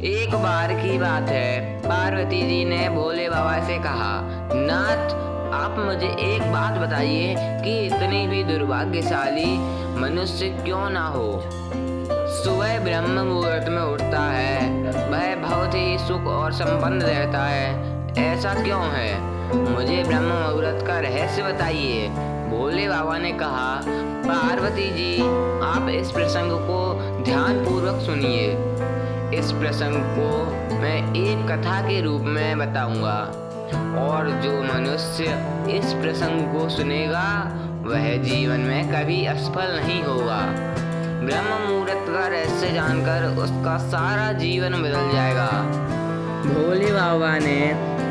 एक बार की बात है, पार्वती जी ने भोले बाबा से कहा, नाथ, आप मुझे एक बात बताइए कि इतनी भी दुर्भाग्यशाली मनुष्य क्यों ना हो। सुबह ब्रह्म मुहूर्त में उठता है, वह बहुत ही सुख और संपन्न रहता है, ऐसा क्यों है? मुझे ब्रह्म मुहूर्त का रहस्य बताइए। भोले बाबा ने कहा, पार्वती जी, आप इस प्रसंग को ध्यान पूर्वक सुनिए। इस प्रसंग को मैं एक कथा के रूप में बताऊंगा, और जो मनुष्य इस प्रसंग को सुनेगा वह जीवन में कभी असफल नहीं होगा। ब्रह्म मुहूर्त का रहस्य जानकर उसका सारा जीवन बदल जाएगा। भोले बाबा ने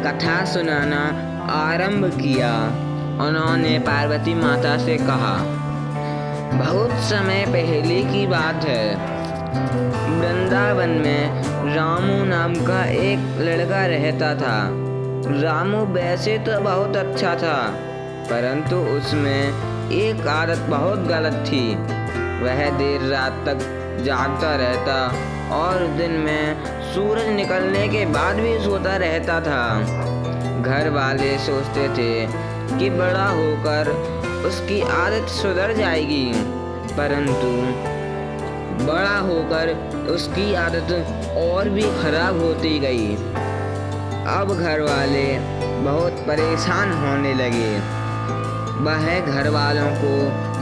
कथा सुनाना आरंभ किया। उन्होंने पार्वती माता से कहा, बहुत समय पहले की बात है, वृंदावन में रामू नाम का एक लड़का रहता था। रामू वैसे तो बहुत अच्छा था, परंतु उसमें एक आदत बहुत गलत थी। वह देर रात तक जागता रहता और दिन में सूरज निकलने के बाद भी सोता रहता था। घर वाले सोचते थे कि बड़ा होकर उसकी आदत सुधर जाएगी, परंतु बड़ा होकर उसकी आदत और भी खराब होती गई। अब घर वाले बहुत परेशान होने लगे। वह घर वालों को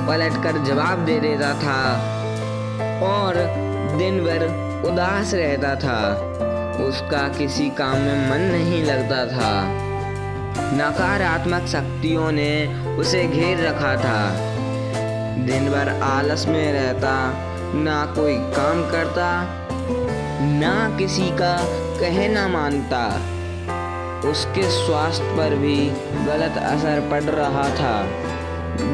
पलटकर जवाब दे देता था और दिन भर उदास रहता था। उसका किसी काम में मन नहीं लगता था। नकारात्मक शक्तियों ने उसे घेर रखा था। दिन भर आलस में रहता, ना कोई काम करता, ना किसी का कहना मानता। उसके स्वास्थ्य पर भी गलत असर पड़ रहा था।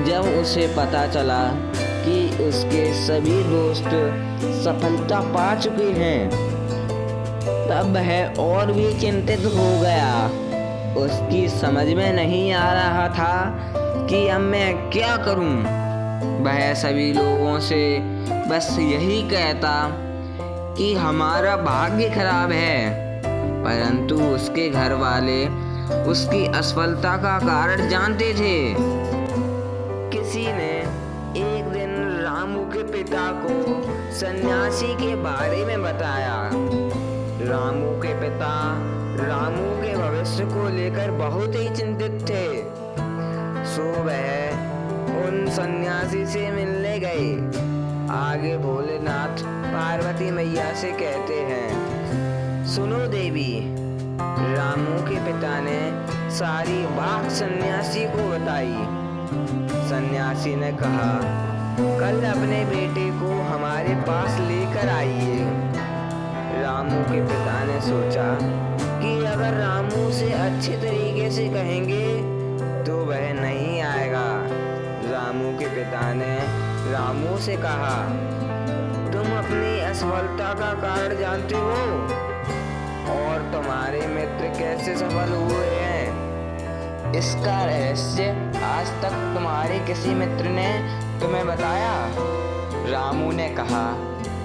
जब उसे पता चला कि उसके सभी दोस्त सफलता पा चुके हैं, तब वह और भी चिंतित हो गया। उसकी समझ में नहीं आ रहा था कि अब मैं क्या करूं। वह सभी लोगों से बस यही कहता कि हमारा भाग्य खराब है, परंतु उसके घर वाले उसकी असफलता का कारण जानते थे। किसी ने एक दिन रामू के पिता को सन्यासी के बारे में बताया। रामू के पिता रामू के भविष्य को लेकर बहुत ही चिंतित थे। सो वह उन सन्यासी से मिलने गए। आगे भोलेनाथ पार्वती मैया से कहते हैं, सुनो देवी, रामू के पिता ने सारी बात सन्यासी को बताई। सन्यासी ने कहा, कल अपने बेटे को हमारे पास लेकर आइए। रामू के पिता ने सोचा कि अगर रामू से अच्छे तरीके से कहेंगे तो वह नहीं आएगा। रामू के पिता ने रामू से कहा, तुम अपनी असफलता का कारण जानते हो और तुम्हारे मित्र कैसे सफल हुए हैं? इसका रहस्य आज तक तुम्हारे किसी मित्र ने तुम्हें बताया? रामू ने कहा,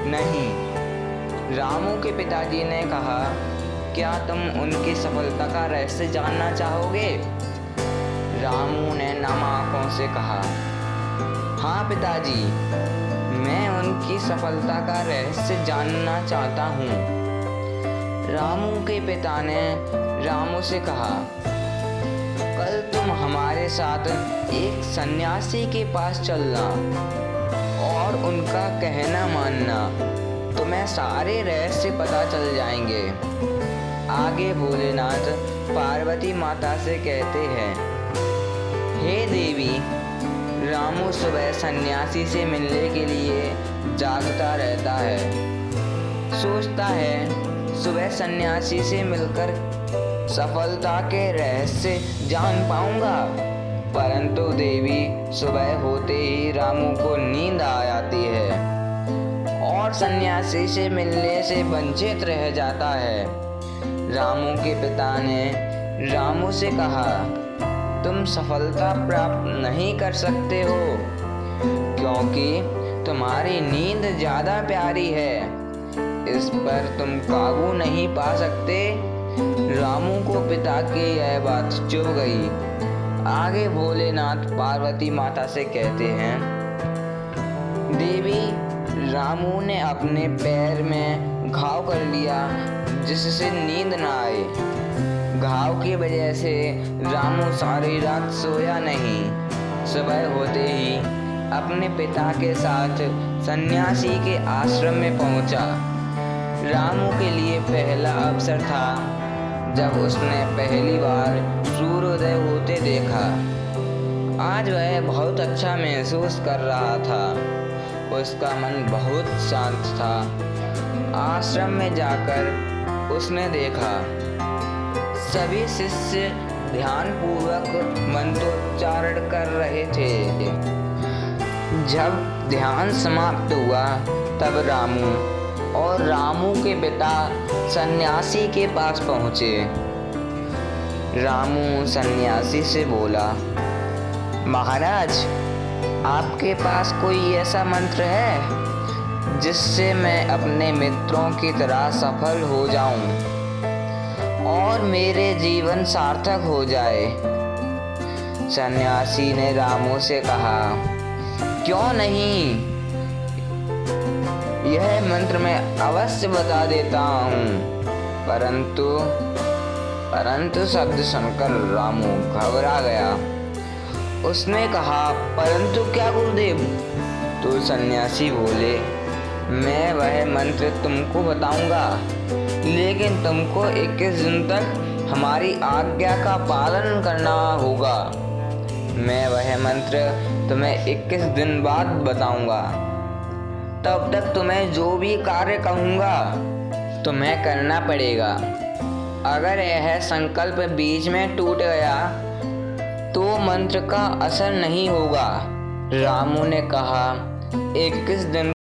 नहीं। रामू के पिताजी ने कहा, क्या तुम उनकी सफलता का रहस्य जानना चाहोगे? रामू ने नम आंखों से कहा, हाँ पिताजी, मैं उनकी सफलता का रहस्य जानना चाहता हूँ। रामू के पिता ने रामू से कहा, कल तुम हमारे साथ एक सन्यासी के पास चलना और उनका कहना मानना, तुम्हें सारे रहस्य पता चल जाएंगे। आगे भोलेनाथ पार्वती माता से कहते हैं, हे देवी, रामू सुबह सन्यासी से मिलने के लिए जागता रहता है। सोचता है सुबह सन्यासी से मिलकर सफलता के रहस्य जान पाऊंगा, परंतु देवी सुबह होते ही रामू को नींद आ जाती है और सन्यासी से मिलने से वंचित रह जाता है। रामू के पिता ने रामू से कहा, तुम सफलता प्राप्त नहीं कर सकते हो क्योंकि तुम्हारी नींद ज्यादा प्यारी है, इस पर तुम काबू नहीं पा सकते। रामू को पिता की यह बात चुभ गई। आगे भोलेनाथ पार्वती माता से कहते हैं, देवी, रामू ने अपने पैर में घाव कर लिया जिससे नींद न आए। घाव की वजह से रामू सारी रात सोया नहीं। सुबह होते ही अपने पिता के साथ सन्यासी के आश्रम में पहुंचा। रामू के लिए पहला अवसर था जब उसने पहली बार सूर्योदय होते देखा। आज वह बहुत अच्छा महसूस कर रहा था। उसका मन बहुत शांत था। आश्रम में जाकर उसने देखा सभी शिष्य ध्यानपूर्वक मंत्रोच्चारण कर रहे थे। जब ध्यान समाप्त हुआ तब रामू और रामू के पिता सन्यासी के पास पहुंचे। रामू सन्यासी से बोला, महाराज, आपके पास कोई ऐसा मंत्र है जिससे मैं अपने मित्रों की तरह सफल हो जाऊं और मेरे जीवन सार्थक हो जाए? सन्यासी ने रामू से कहा, क्यों नहीं, यह मंत्र मैं अवश्य बता देता हूँ। परंतु शब्द सुनकर रामू घबरा गया। उसने कहा, परंतु क्या गुरुदेव? तो सन्यासी बोले, मैं वह मंत्र तुमको बताऊंगा, लेकिन तुमको 21 दिन तक हमारी आज्ञा का पालन करना होगा। मैं वह मंत्र तुम्हें 21 दिन बाद बताऊंगा। तब तक तुम्हें जो भी कार्य कहूँगा तुम्हें करना पड़ेगा। अगर यह संकल्प बीच में टूट गया तो मंत्र का असर नहीं होगा। रामू ने कहा, 21 दिन